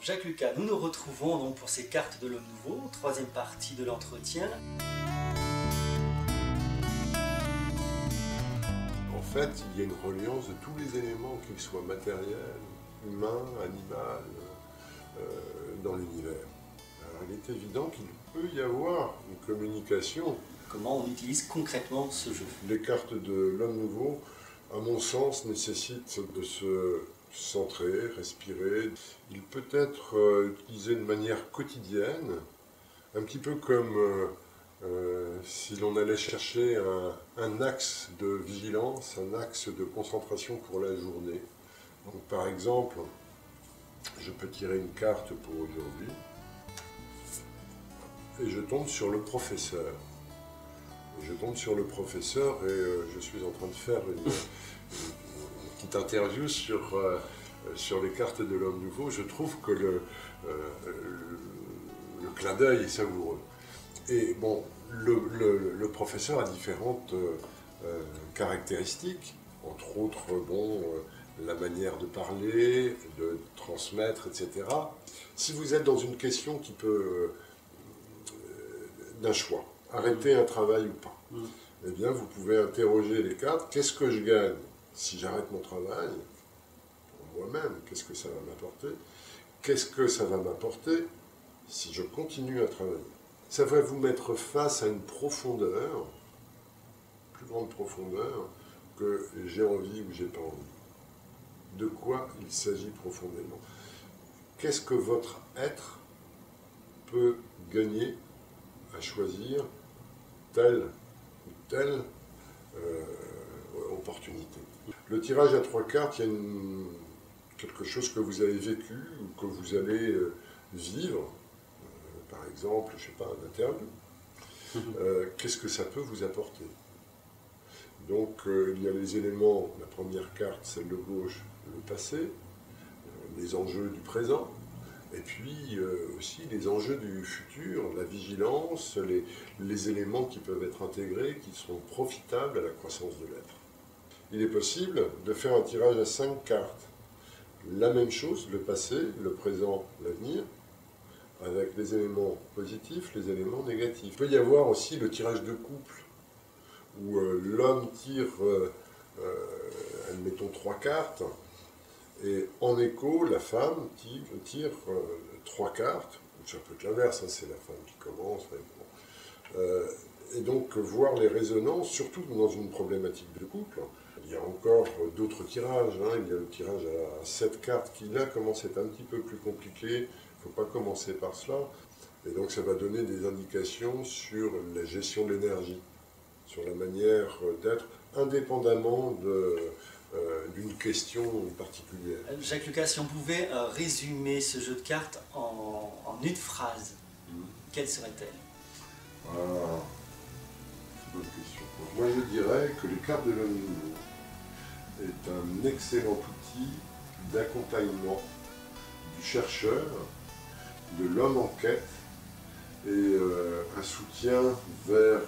Jacques Lucas, nous nous retrouvons donc pour ces cartes de l'homme nouveau, troisième partie de l'entretien. En fait, il y a une reliance de tous les éléments, qu'ils soient matériels, humains, animaux, dans l'univers. Alors il est évident qu'il peut y avoir une communication. Comment on utilise concrètement ce jeu? Les cartes de l'homme nouveau, à mon sens, nécessitent de se centrer, respirer. Il peut être utilisé de manière quotidienne, un petit peu comme si l'on allait chercher un axe de vigilance, un axe de concentration pour la journée. Donc, par exemple, je peux tirer une carte pour aujourd'hui et je tombe sur le professeur. Je tombe sur le professeur et je suis en train de faire une petite interview sur les cartes de l'homme nouveau. Je trouve que le clin d'œil est savoureux. Et bon, le professeur a différentes caractéristiques, entre autres, la manière de parler, de transmettre, etc. Si vous êtes dans une question qui peut, d'un choix, arrêter un travail ou pas, eh bien vous pouvez interroger les cartes. Qu'est-ce que je gagne si j'arrête mon travail? Pour moi-même, qu'est-ce que ça va m'apporter? Qu'est-ce que ça va m'apporter si je continue à travailler? Ça va vous mettre face à une profondeur, plus grande profondeur, que j'ai envie ou j'ai pas envie. De quoi il s'agit profondément? Qu'est-ce que votre être peut gagner à choisir telle ou telle opportunité? Le tirage à 3 cartes, il y a quelque chose que vous avez vécu ou que vous allez vivre. Par exemple, je ne sais pas, un interview. Qu'est-ce que ça peut vous apporter? Donc, il y a les éléments, la première carte, celle de gauche, le passé, les enjeux du présent, et puis aussi les enjeux du futur, la vigilance, les éléments qui peuvent être intégrés, qui sont profitables à la croissance de l'être. Il est possible de faire un tirage à 5 cartes. La même chose, le passé, le présent, l'avenir, avec les éléments positifs, les éléments négatifs. Il peut y avoir aussi le tirage de couple, où l'homme tire, admettons, 3 cartes, et en écho, la femme tire 3 cartes. Ça peut être l'inverse, hein, c'est la femme qui commence. Et donc, voir les résonances, surtout dans une problématique de couple. Il y a encore d'autres tirages. Hein. Il y a le tirage à 7 cartes qui, là, commence à être un petit peu plus compliqué. Il ne faut pas commencer par cela. Et donc, ça va donner des indications sur la gestion de l'énergie, sur la manière d'être indépendamment d'une question particulière. Jacques Lucas, si on pouvait résumer ce jeu de cartes en une phrase, quelle serait-elle? Ah, c'est une bonne question. Moi, je dirais que les cartes de l'homme nouveau est un excellent outil d'accompagnement du chercheur, de l'homme en quête, et un soutien vers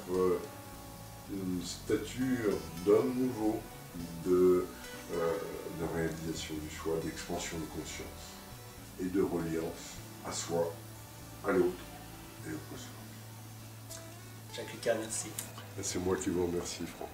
une stature d'homme nouveau, de réalisation du choix, d'expansion de conscience et de reliance à soi, à l'autre et au cosmos. Jacques Lucas, merci. C'est moi qui vous remercie, Franck.